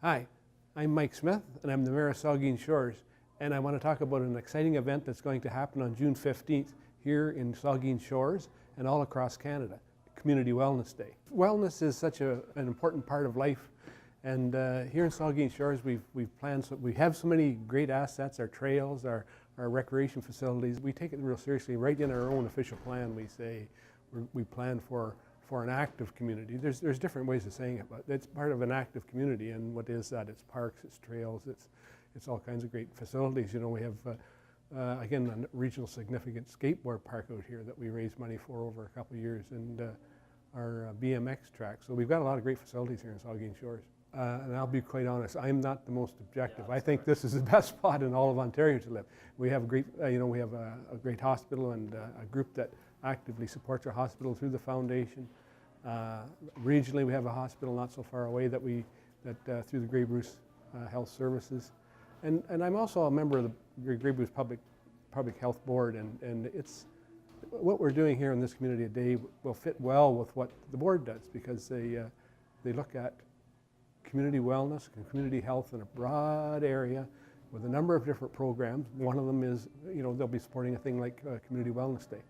Hi, I'm Mike Smith, and I'm the Mayor of Saugeen Shores, and I want to talk about an exciting event that's going to happen on June 15th here in Saugeen Shores and all across Canada, Community Wellness Day. Wellness is such an important part of life, and here in Saugeen Shores we have so many great assets, our trails, our recreation facilities. We take it real seriously. Right in our own official plan we say we plan for an active community. There's different ways of saying it, but it's part of an active community. And what is that? It's parks, it's trails, it's all kinds of great facilities. You know, we have again a regional significant skateboard park out here that we raised money for over a couple of years, and our BMX track. So we've got a lot of great facilities here in Saugeen Shores. And I'll be quite honest, I'm not the most objective. I think this is the best spot in all of Ontario to live. We have a great, we have a great hospital and a group that actively supports our hospital through the foundation. Regionally, we have a hospital not so far away that through the Grey Bruce Health Services, and I'm also a member of the Grey Bruce Public Health Board, and it's what we're doing here in this community today will fit well with what the board does, because they look at community wellness and community health in a broad area with a number of different programs. One of them is, they'll be supporting a thing like Community Wellness Day.